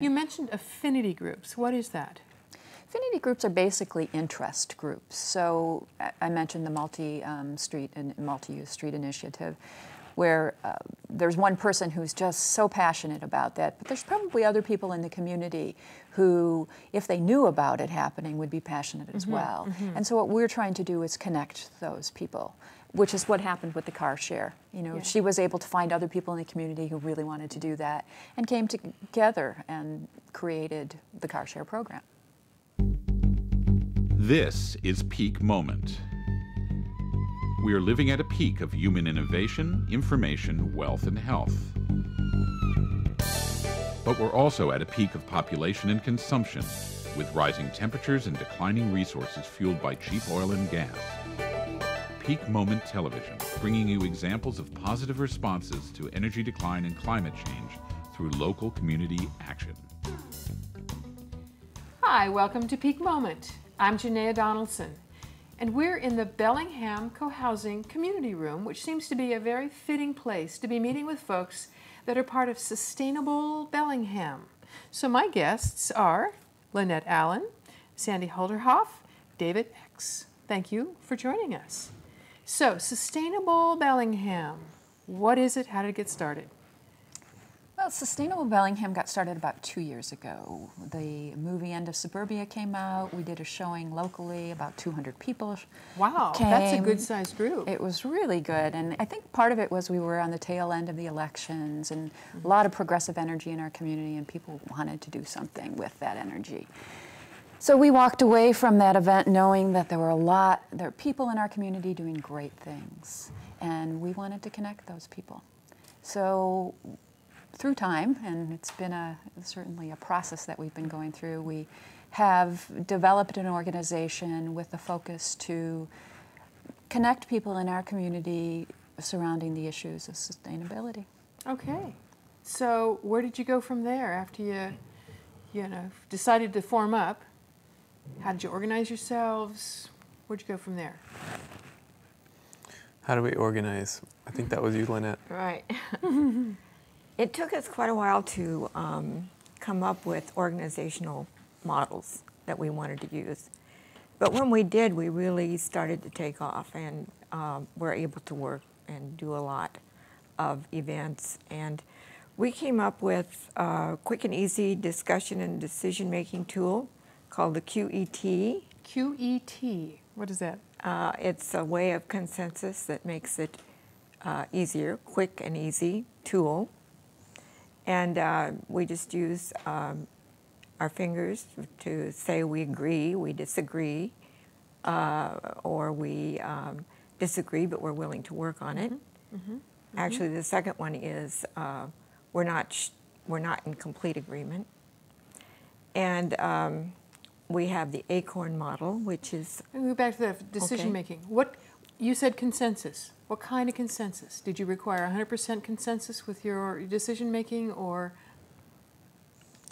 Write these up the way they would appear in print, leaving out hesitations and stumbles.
You mentioned affinity groups. What is that? Affinity groups are basically interest groups. So I mentioned the multi-use street initiative, where there's one person who's just so passionate about that, but there's probably other people in the community who, if they knew about it happening, would be passionate as well. And so what we're trying to do is connect those people, which is what happened with the car share. You know, she was able to find other people in the community who really wanted to do that and came together and created the car share program. This is Peak Moment. We are living at a peak of human innovation, information, wealth, and health. But we're also at a peak of population and consumption, with rising temperatures and declining resources fueled by cheap oil and gas. Peak Moment Television, bringing you examples of positive responses to energy decline and climate change through local community action. Hi, welcome to Peak Moment. I'm Janaea Donaldson, and we're in the Bellingham Co-Housing Community Room, which seems to be a very fitting place to be meeting with folks that are part of Sustainable Bellingham. So my guests are Lynette Allen, Sandy Holderhoff, David X. Thank you for joining us. So, Sustainable Bellingham, what is it? How did it get started? Well, Sustainable Bellingham got started about 2 years ago. The movie End of Suburbia came out. We did a showing locally. About 200 people Wow, came. That's a good-sized group. It was really good, and I think part of it was we were on the tail end of the elections, and a lot of progressive energy in our community, and people wanted to do something with that energy. So we walked away from that event knowing that there are people in our community doing great things, and we wanted to connect those people. So through time, and it's been certainly a process that we've been going through, we have developed an organization with the focus to connect people in our community surrounding the issues of sustainability. Okay. So where did you go from there after you decided to form up? How did you organize yourselves? Where'd you go from there? How do we organize? I think that was you, Lynette. Right. It took us quite a while to come up with organizational models that we wanted to use. But when we did, we really started to take off and were able to work and do a lot of events. And we came up with a quick and easy discussion and decision-making tool called the QET. QET, what is that? It's a way of consensus that makes it easier, quick and easy tool. And we just use our fingers to say we agree, we disagree, or we disagree but we're willing to work on it. Actually, the second one is we're not in complete agreement. And we have the ACORN model, which is... We'll go back to the decision making. What you said consensus. What kind of consensus? Did you require 100% consensus with your decision making, or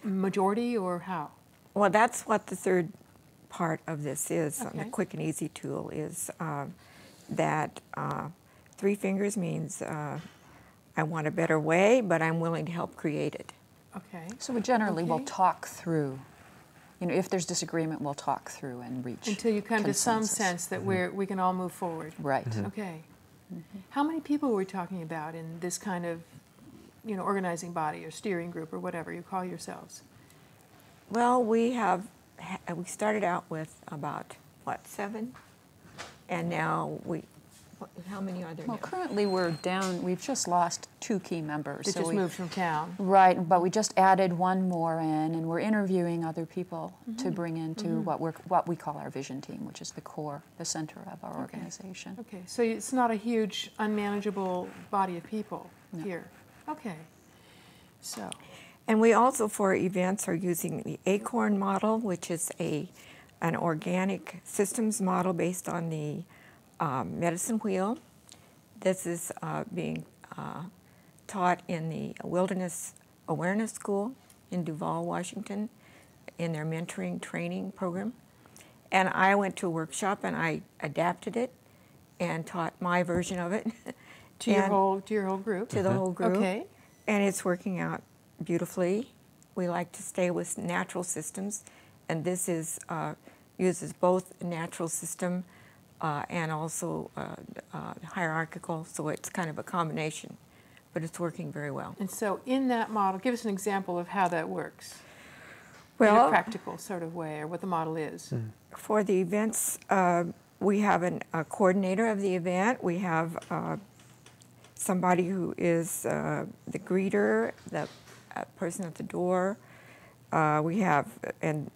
majority, or how? Well, that's what the third part of this is, Okay. the quick and easy tool, is that 3 fingers means I want a better way, but I'm willing to help create it. Okay. So we generally will talk through, if there's disagreement, we'll talk through and reach Until you come consensus. to some sense that we can all move forward. Right. Okay. How many people were we talking about in this kind of, organizing body or steering group or whatever you call yourselves? Well, we started out with about, 7? And now how many are there Well, now? currently we're down, we've just lost 2 key members. They just moved from town. Right, but we just added 1 more in, and we're interviewing other people to bring into what we call our vision team, which is the core, the center of our organization. Okay, so it's not a huge, unmanageable body of people here. Okay, so. And we also, for events, are using the ACORN model, which is an organic systems model based on the medicine wheel. This is being taught in the Wilderness Awareness School in Duvall, Washington, in their mentoring training program. And I went to a workshop and I adapted it and taught my version of it. To your whole group? To the whole group. Okay. And it's working out beautifully. we like to stay with natural systems, and this is uses both natural system and also hierarchical, so it's kind of a combination, but it's working very well. And so in that model, give us an example of how that works Well, in a practical sort of way, or what the model is. For the events, we have a coordinator of the event. We have somebody who is the greeter, the person at the door. We have, and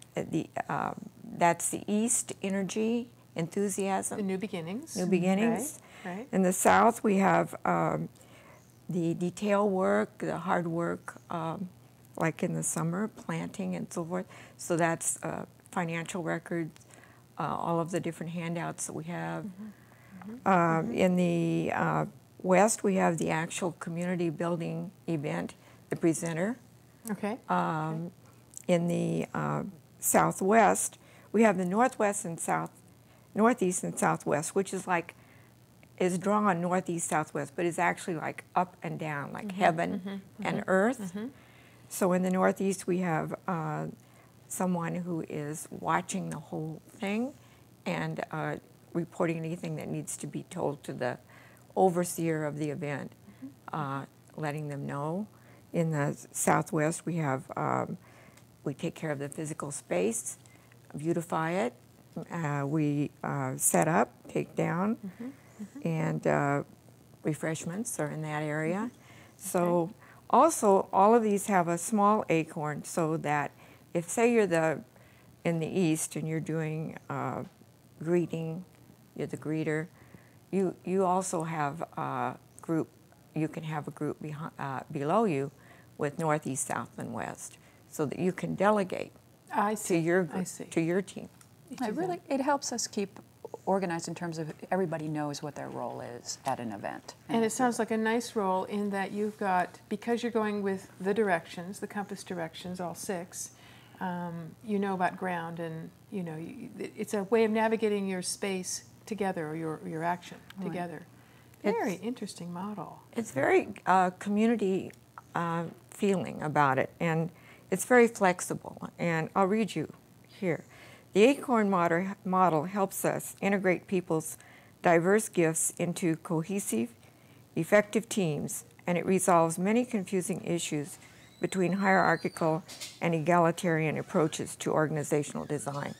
that's the East, energy, enthusiasm. The new beginnings. New beginnings. Right. In the South, we have the detail work, the hard work, like in the summer, planting and so forth. So that's financial records, all of the different handouts that we have. In the West, we have the actual community building event, the presenter. Okay. In the Southwest, we have the Northwest and Northeast and Southwest, which is like, is drawn on Northeast, Southwest, but is actually like up and down, like heaven and earth. So in the Northeast, we have someone who is watching the whole thing and reporting anything that needs to be told to the overseer of the event, letting them know. In the Southwest, we have, we take care of the physical space, beautify it, we set up, take down, and refreshments are in that area. So also, all of these have a small acorn, so that if, say, you're in the East and you're doing greeting, you're the greeter, you also have a group, you can have a group below you with Northeast, South, and West, so that you can delegate to your team. It helps us keep organized in terms of everybody knows what their role is at an event. And it sounds like a nice role in that you've got, because you're going with the directions, the compass directions, all 6, you know about ground, and you know it's a way of navigating your space together, or your action together. Very interesting model. It's very community feeling about it, and it's very flexible. And I'll read you here. The ACORN model helps us integrate people's diverse gifts into cohesive, effective teams, and it resolves many confusing issues between hierarchical and egalitarian approaches to organizational design.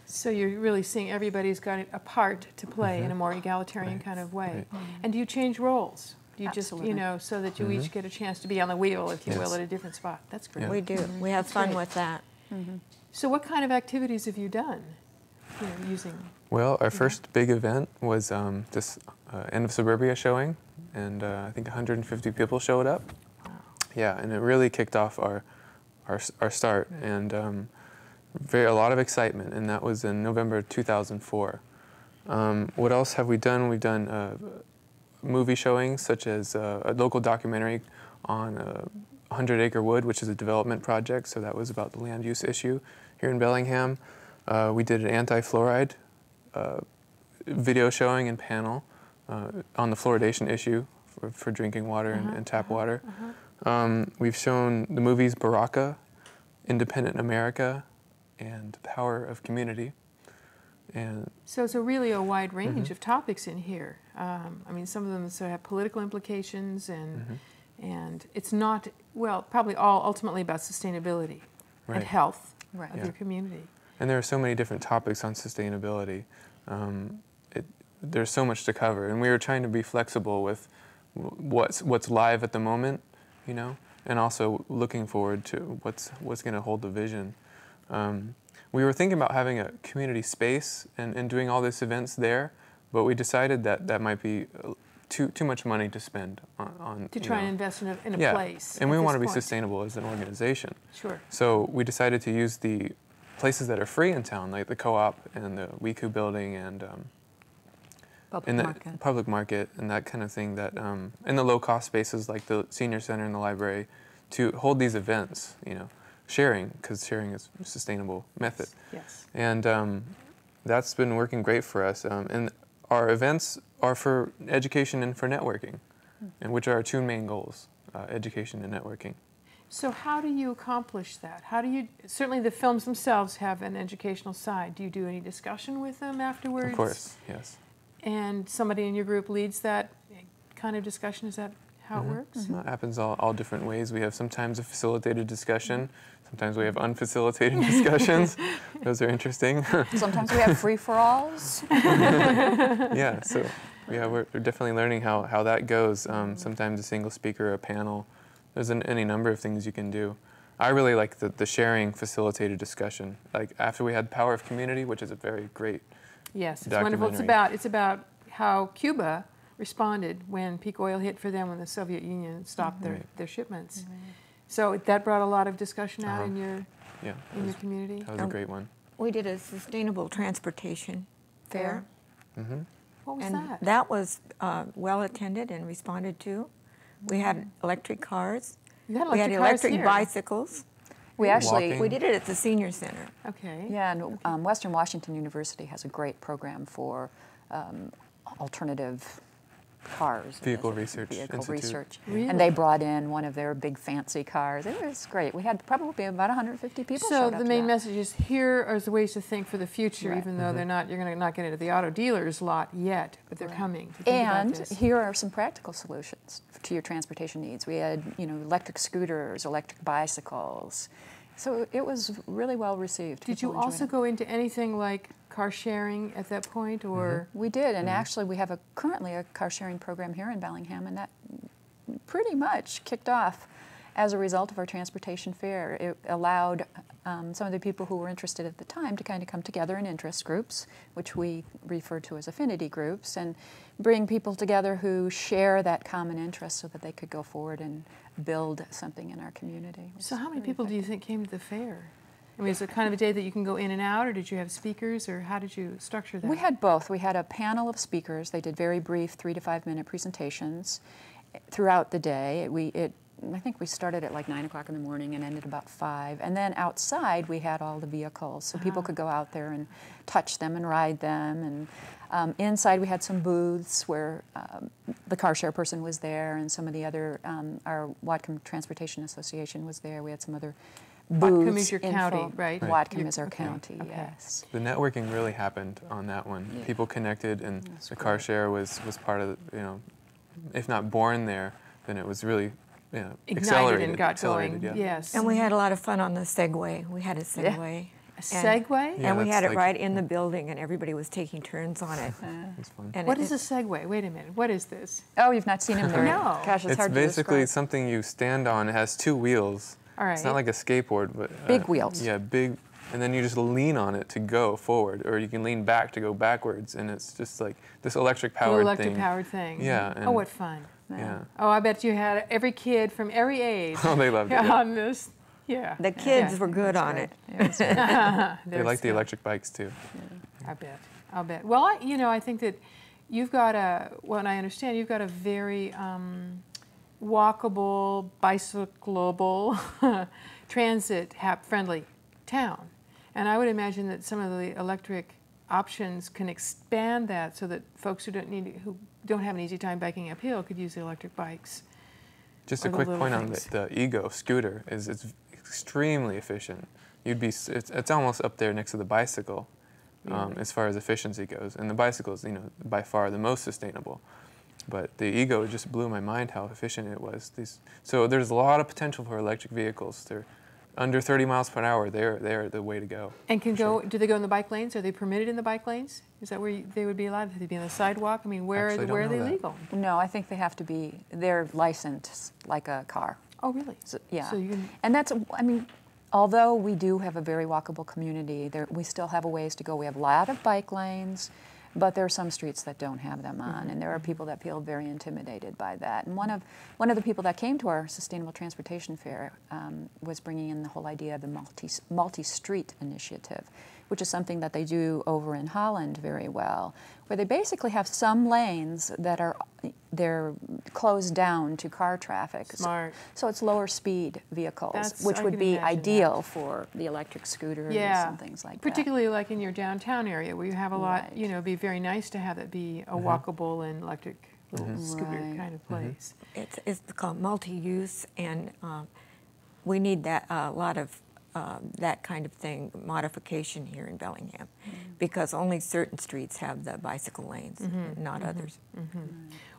So you're really seeing everybody's got a part to play in a more egalitarian kind of way. And do you change roles? Do you just, so that you each get a chance to be on the wheel, if you will, at a different spot? That's great. We do. We have fun with that. So what kind of activities have you done using? Well, our first big event was this End of Suburbia showing, and I think 150 people showed up. Wow. Yeah, and it really kicked off our start, and a lot of excitement, and that was in November 2004. What else have we done? We've done movie showings, such as a local documentary on 100 Acre Wood, which is a development project, so that was about the land use issue here in Bellingham. We did an anti-fluoride video showing and panel on the fluoridation issue for drinking water and tap water. We've shown the movies Baraka, Independent America, and Power of Community. And so it's really a wide range of topics in here. I mean, some of them sort of have political implications, and it's not, well, probably all ultimately about sustainability and health of your community. And there are so many different topics on sustainability. There's so much to cover, and we were trying to be flexible with what's live at the moment, and also looking forward to what's going to hold the vision. We were thinking about having a community space and doing all these events there, but we decided that might be too much money to spend on to try and invest in a place. And we want to be sustainable as an organization. Sure. So we decided to use the places that are free in town, like the co-op and the WECU building and public market and that kind of thing, that and the low-cost spaces like the senior center and the library, to hold these events, sharing, because sharing is a sustainable method. Yes. And that's been working great for us. And our events are for education and for networking, and which are our 2 main goals, education and networking. So how do you accomplish that? How do you, certainly the films themselves have an educational side. Do you do any discussion with them afterwards? Of course, yes. And somebody in your group leads that kind of discussion? Is that how it works? It happens all different ways. We have sometimes a facilitated discussion. Sometimes we have unfacilitated discussions. Those are interesting. Sometimes we have free-for-alls. Yeah, so yeah, we're definitely learning how that goes. Sometimes a single speaker, a panel. There's any number of things you can do. I really like the sharing facilitated discussion. Like after we had Power of Community, which is a very great Yes, it's wonderful. It's about how Cuba responded when peak oil hit for them when the Soviet Union stopped their shipments. So that brought a lot of discussion out in your community. That was a great one. We did a sustainable transportation fair. What was And that? that was well attended and responded to. We had electric cars. You had We had electric cars electric here. bicycles. We actually, Walking. We did it at the senior center. Okay. yeah, and Western Washington University has a great program for alternative cars. Vehicle Research Vehicle Institute. research. Really? And they brought in one of their big fancy cars. It was great. We had probably about 150 people So showed up the to main that. message is here are the ways to think for the future, Right. even though they're not. You're going to not get into the auto dealers lot yet, but they're coming. To think about And this. here are some practical solutions to your transportation needs. We had, electric scooters, electric bicycles. So it was really well received. Did you People enjoyed also it. go into anything like car sharing at that point, or We did, and actually we have currently a car sharing program here in Bellingham, and that pretty much kicked off as a result of our transportation fair. It allowed some of the people who were interested at the time to kind of come together in interest groups, which we refer to as affinity groups, and bring people together who share that common interest so that they could go forward and build something in our community. It was so? How many very people do you effective. think came to the fair? I mean, is it kind of a day that you can go in and out, or did you have speakers, or how did you structure that? We had both. We had a panel of speakers. They did very brief 3 to 5 minute presentations throughout the day. I think we started at like 9 o'clock in the morning and ended about 5. And then outside we had all the vehicles, so people could go out there and touch them and ride them. And inside we had some booths where the car share person was there, and some of the other, our Whatcom Transportation Association was there. We had some other booths. Whatcom is your info. county, right? Whatcom Your- is our okay, county, okay. yes. The networking really happened on that one. Yeah. People connected, and That's the car great. share was part of if not born there, then it was really Ignited accelerated. and got accelerated, going. yeah. Yes. And we had a lot of fun on the Segway. We had a Segway. a Segway. Yeah, and we that's had it like- right in the building, and everybody was taking turns on it. It's fun. And What it- is a Segway? Wait a minute. What is this? Oh, you've not seen him there? No. Gosh, it's It's hard basically to describe. something you stand on. It has 2 wheels. All right. It's not like a skateboard, but Big wheels. Yeah, big, and then you just lean on it to go forward, or you can lean back to go backwards, and it's just like this electric powered electric thing. powered thing. Yeah, Oh, and- what fun. Yeah. Oh, I bet you had every kid from every age Oh, they loved it. Yeah. on this. Yeah. The kids Yeah. were good on it. They They're like the so- electric bikes too. I bet. I'll bet. Well, I think that you've got what I understand, you've got a very walkable, bicyclable, transit-friendly town. And I would imagine that some of the electric options can expand that so that folks who don't have an easy time biking uphill could use the electric bikes. Just Or a the quick little point things. on the Ego scooter is it's extremely efficient. It's almost up there next to the bicycle as far as efficiency goes, and the bicycle is by far the most sustainable. But the Ego just blew my mind how efficient it was. So there's a lot of potential for electric vehicles. They're under 30 miles per hour. They're the way to go. And can for sure. do they go in the bike lanes? Are they permitted in the bike lanes? Is that where they would be allowed? Would they be on the sidewalk? I mean, where Actually, don't are know they that. legal? No, I think they have to be, they're licensed like a car. Oh, really? So, yeah. So you can, And that's, although we do have a very walkable community, we still have a ways to go. We have a lot of bike lanes, but there are some streets that don't have them on, and there are people that feel very intimidated by that. And one of the people that came to our Sustainable Transportation Fair was bringing in the whole idea of the multi-street initiative, which is something that they do over in Holland very well, where they basically have some lanes that they're closed down to car traffic. Smart. So it's lower speed vehicles, which I would can be imagine ideal for the electric scooters and things like that. Particularly like in your downtown area where you have a lot, Right. it'd be very nice to have it be a walkable and electric little scooter Right. kind of place. It's called multi-use, and we need that a lot of that kind of thing, modification here in Bellingham, because only certain streets have the bicycle lanes, not others.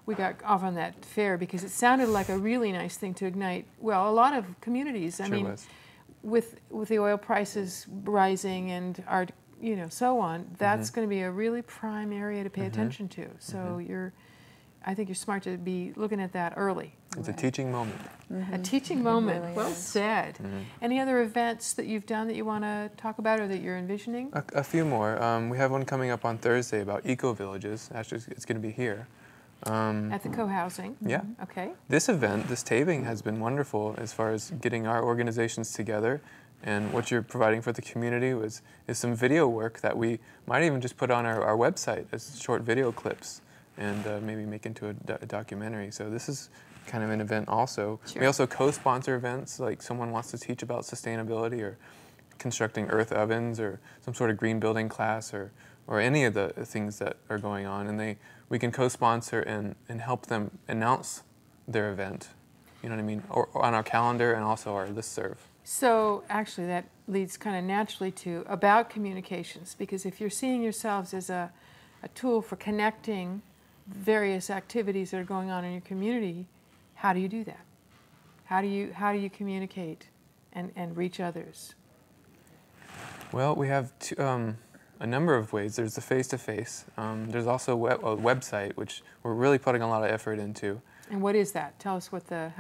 We got off on that fair because it sounded like a really nice thing to ignite, well, a lot of communities. I mean, with the oil prices rising and our, you know, so on, that's going to be a really prime area to pay attention to. So I think you're smart to be looking at that early. It's a teaching moment. A teaching moment. Really Well is. said. Any other events that you've done that you want to talk about or that you're envisioning? A few more. We have one coming up on Thursday about eco-villages. Actually, it's going to be here. At the co-housing? Yeah. Okay. This event, this taping, has been wonderful as far as getting our organizations together. And what you're providing for the community is some video work that we might even just put on our website as short video clips and maybe make into a documentary. So this is kind of an event also. Sure. We also co-sponsor events, like someone wants to teach about sustainability or constructing earth ovens or some sort of green building class or any of the things that are going on. And we can co-sponsor and help them announce their event, you know what I mean, or on our calendar and also our listserv. So actually that leads kind of naturally to about communications, because if you're seeing yourselves as a tool for connecting various activities that are going on in your community, how do you do that? How do you communicate and reach others? Well, we have a number of ways. There's the face-to-face. There's also a website, which we're really putting a lot of effort into. And what is that? Tell us what the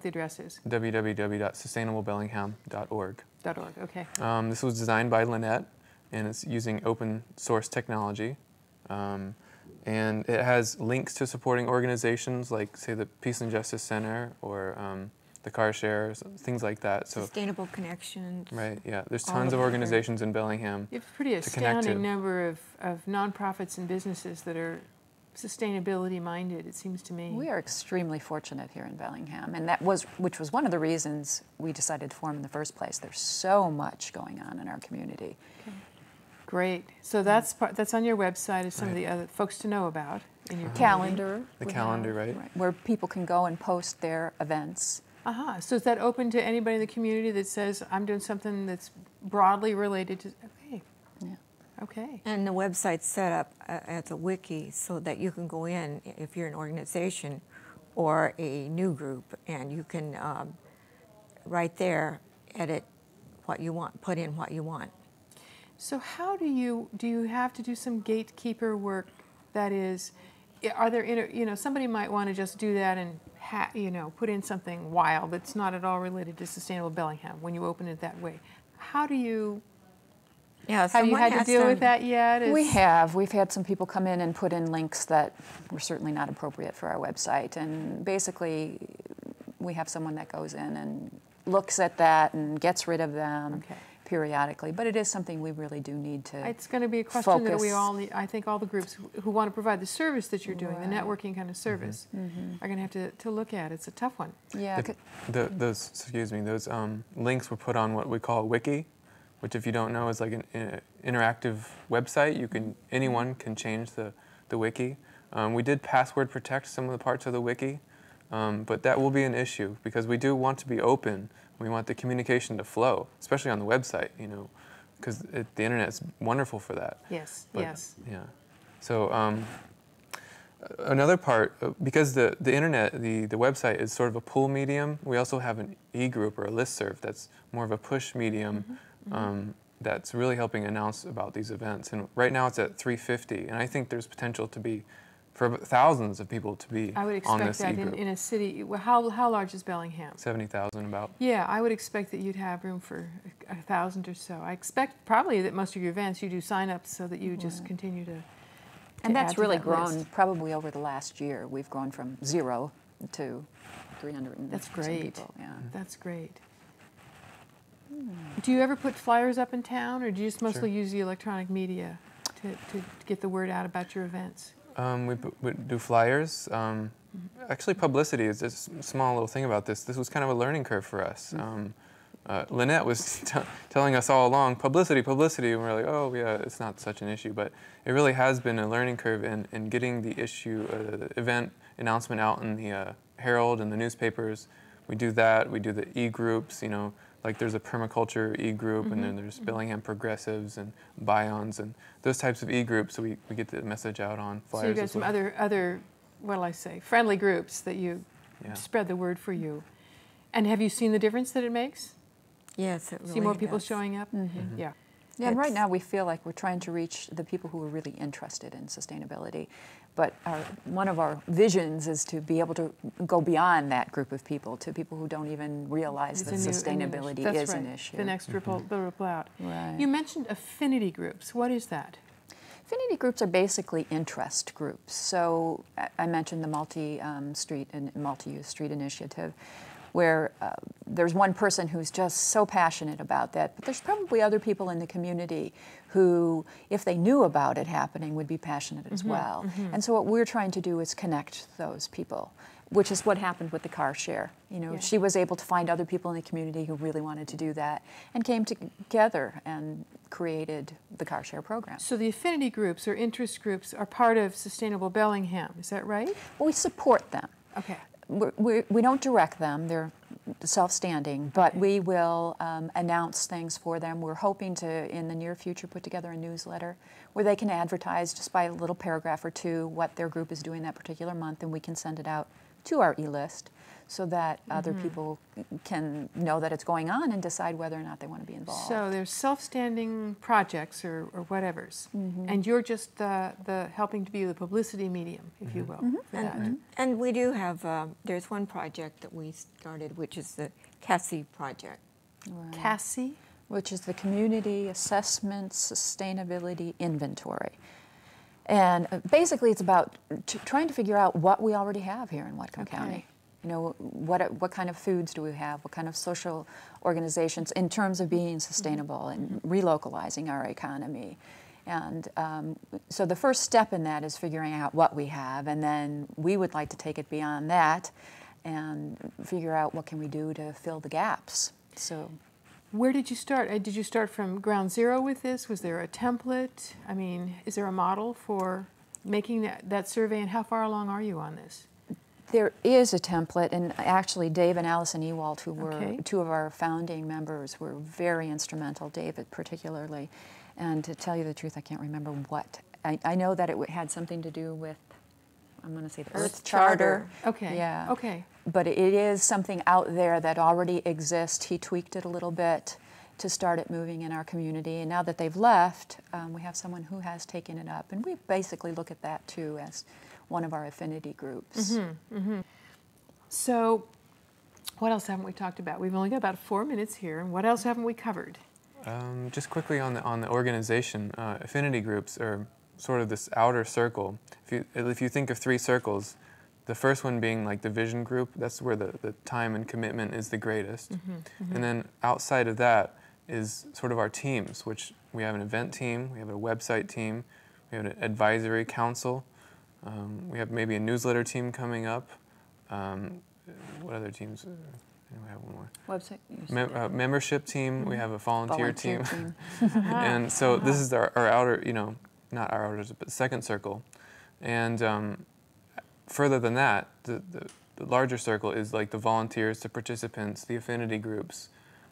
address is. www.sustainablebellingham.org. .org. Okay. This was designed by Lynette, and it's using open source technology. And it has links to supporting organizations like, say, the Peace and Justice Center or the Car Share, things like that. So Sustainable Connections. right, yeah. There's All tons of of it. organizations in Bellingham. You have a pretty to connect astounding to. number of nonprofits and businesses that are sustainability minded, it seems to me. We are extremely fortunate here in Bellingham, and which was one of the reasons we decided to form in the first place. There's so much going on in our community. Okay. Great. So that's on your website as some of Right. the other folks to know about in your Calendar. The we calendar, have, right? where people can go and post their events. So is that open to anybody in the community that says, I'm doing something that's broadly related to, okay. Yeah. Okay. And the website's set up as a wiki so that you can go in if you're an organization or a new group, and you can right there edit what you want, put in what you want. So how do you have to do some gatekeeper work? That is, are there, somebody might want to just do that and put in something wild that's not at all related to Sustainable Bellingham when you open it that way. How do you? Yeah, have you had to deal with that yet? We have. We've had some people come in and put in links that were certainly not appropriate for our website. And basically, we have someone that goes in and looks at that and gets rid of them periodically. But it is something we really do need to It's going to be a question that we focus. all need. I think all the groups who want to provide the service that you're doing, the networking kind of service, are going to have to look at. It's a tough one. Yeah. Those links were put on what we call a wiki, which, if you don't know, is like an interactive website. Anyone can change the wiki. We did password protect some of the parts of the wiki, but that will be an issue because we do want to be open. We want the communication to flow, especially on the website, because the internet is wonderful for that. Yes. But, yes. Yeah. So another part, because the internet, the website is sort of a pull medium, we also have an e-group or a listserv that's more of a push medium. That's really helping announce about these events. And right now it's at 350, and I think there's potential for thousands of people to be I would on expect this that e-group. in a city. Well, how large is Bellingham? 70,000 about. Yeah, I would expect that you'd have room for 1,000 or so. I expect probably that most of your events you do sign-ups so that you just continue to And add that's to really that grown list. probably over the last year. We've grown from 0 to 300 and That's some great. people. Yeah. That's great. Do you ever put flyers up in town, or do you just mostly use the electronic media to get the word out about your events? We do flyers. Actually, publicity is just a small little thing about this. This was kind of a learning curve for us. Lynette was telling us all along, publicity, and we're like, oh yeah, it's not such an issue. But it really has been a learning curve in getting the issue, the event announcement out in the Herald and the newspapers, we do that. We do the e-groups, you know, like there's a permaculture e-group, and then there's Bellingham Progressives and Bions and those types of e-groups. So we get the message out on flyers. So you got some other, what'll I say, friendly groups that you spread the word for you. And have you seen the difference that it makes? Yes, it really See more people does. showing up? Yeah. Yeah, and right now we feel like we're trying to reach the people who are really interested in sustainability. But one of our visions is to be able to go beyond that group of people to people who don't even realize that sustainability is an issue. The next ripple out. Right. You mentioned affinity groups. What is that? Affinity groups are basically interest groups. So I mentioned the multi-street and multi-use street initiative, where there's one person who's just so passionate about that, but there's probably other people in the community who, if they knew about it happening, would be passionate as well. And so what we're trying to do is connect those people, which is what happened with the car share. You know, she was able to find other people in the community who really wanted to do that and came together and created the car share program. So the affinity groups or interest groups are part of Sustainable Bellingham, is that right? Well, we support them. Okay. We don't direct them, they're self-standing, but we will announce things for them. We're hoping to, in the near future, put together a newsletter where they can advertise just by a little paragraph or two what their group is doing that particular month, and we can send it out to our e-list so that other people can know that it's going on and decide whether or not they want to be involved. So there's self-standing projects or whatevers, and you're just the helping to be the publicity medium, if you will, for that. And we do have, there's one project that we started, which is the Cassie project. Right. Cassie? Which is the Community Assessment Sustainability Inventory. And basically it's about trying to figure out what we already have here in Whatcom County. You know, what kind of foods do we have? What kind of social organizations in terms of being sustainable and relocalizing our economy? And so the first step in that is figuring out what we have, and then we would like to take it beyond that and figure out what can we do to fill the gaps. So, where did you start? Did you start from ground zero with this? Was there a template? I mean, is there a model for making that survey, and how far along are you on this? There is a template, and actually Dave and Allison Ewald, who were two of our founding members, were very instrumental, David particularly. And to tell you the truth, I can't remember what. I know that it had something to do with, I'm going to say the Earth Charter. Okay. Yeah. Okay. But it is something out there that already exists. He tweaked it a little bit to start it moving in our community. And now that they've left, we have someone who has taken it up. And we basically look at that too as one of our affinity groups. So what else haven't we talked about? We've only got about 4 minutes here, and what else haven't we covered? Just quickly on the organization, affinity groups are sort of this outer circle. If you think of 3 circles, the first one being like the vision group, that's where the time and commitment is the greatest. And then outside of that is sort of our teams, which we have an event team, we have a website team, we have an advisory council, we have maybe a newsletter team coming up. What other teams? We have one more. Website. Membership team. We have a volunteer team. And so this is our outer, you know, not our outer, but second circle. And further than that, the larger circle is like the volunteers, the participants, the affinity groups.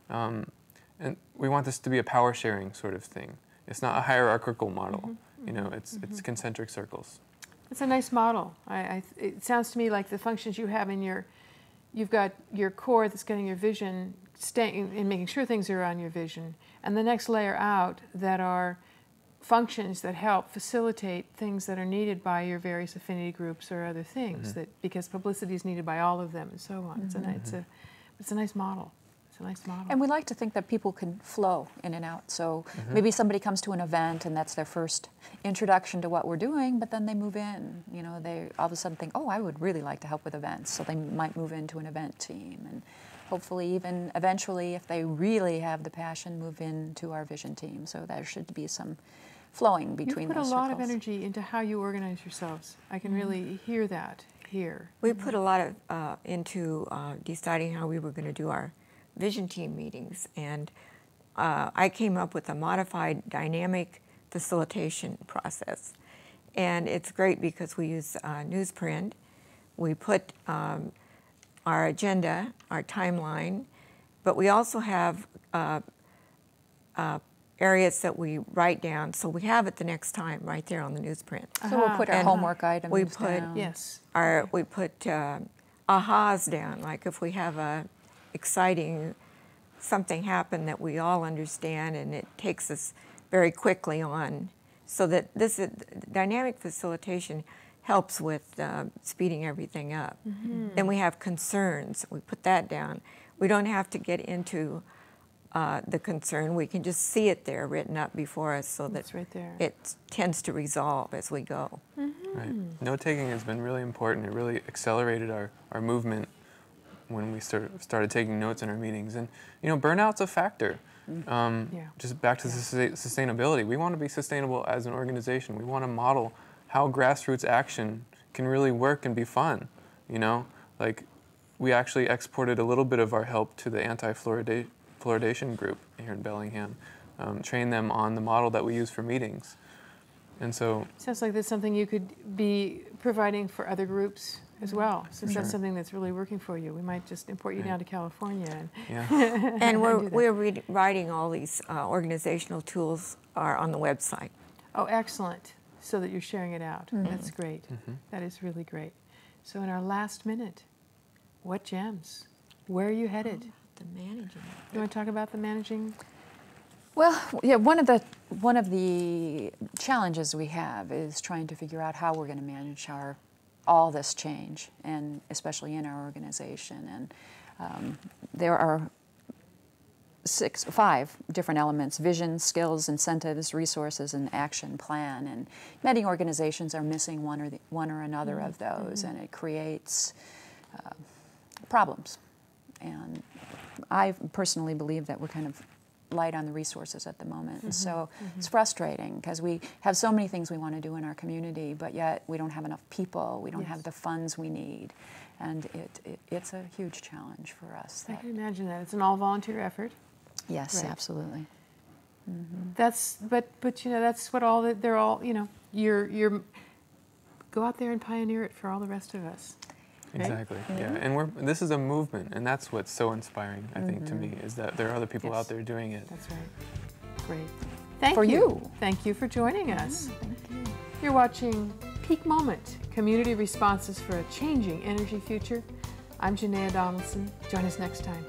And we want this to be a power sharing sort of thing. It's not a hierarchical model. You know, it's concentric circles. It's a nice model. It sounds to me like the functions you have in you've got your core that's getting your vision, staying and making sure things are on your vision, and the next layer out that are functions that help facilitate things that are needed by your various affinity groups or other things, because publicity is needed by all of them and so on. It's a nice model. It's a nice model. And we like to think that people can flow in and out. So maybe somebody comes to an event and that's their first introduction to what we're doing, but then they move in. You know, they all of a sudden think, oh, I would really like to help with events. So they might move into an event team. And hopefully even eventually, if they really have the passion, move into our vision team. So there should be some flowing between those circles. You put a lot of energy into how you organize yourselves. I can really hear that here. We put a lot of into deciding how we were going to do our vision team meetings, and I came up with a modified dynamic facilitation process. And it's great because we use newsprint. We put our agenda, our timeline, but we also have areas that we write down, so we have it the next time right there on the newsprint. So we'll put our And homework items we put down. Yes. we put ahas down, like if we have a exciting something happen that we all understand and it takes us very quickly on, so that this dynamic facilitation helps with speeding everything up. Then we have concerns. We put that down. We don't have to get into the concern. We can just see it there written up before us, so that It's right there. it tends to resolve as we go. Right. Note-taking has been really important. It really accelerated our movement when we started taking notes in our meetings. And, you know, burnout's a factor. Just back to sustainability. We want to be sustainable as an organization. We want to model how grassroots action can really work and be fun. You know, like we actually exported a little bit of our help to the anti-fluoridation group here in Bellingham, trained them on the model that we use for meetings. And so Sounds like that's something you could be providing for other groups as well, since that's something that's really working for you. We might just import you down to California. And yeah. And we're writing all these organizational tools are on the website. Oh, excellent. So that you're sharing it out. That's great. That is really great. So in our last minute, what gems? Where are you headed? The managing. You want to talk about the managing? Well, yeah, one of the challenges we have is trying to figure out how we're going to manage all this change, and especially in our organization. And there are 5 different elements: vision, skills, incentives, resources, and action plan. And many organizations are missing one or another of those, and it creates problems. And I personally believe that we're kind of light on the resources at the moment. And so it's frustrating because we have so many things we want to do in our community, but yet we don't have enough people, we don't have the funds we need. And it's a huge challenge for us. I can imagine that. It's an all-volunteer effort. Yes, Right. absolutely. That's but you know, that's what they're all, you know, you're go out there and pioneer it for all the rest of us. Right? Exactly. Yeah, and this is a movement, and that's what's so inspiring, I think, to me, is that there are other people out there doing it. That's right. Great. Thank For you. you. Thank you for joining us. Thank you. You're watching Peak Moment, Community Responses for a Changing Energy Future. I'm Janaea Donaldson. Join us next time.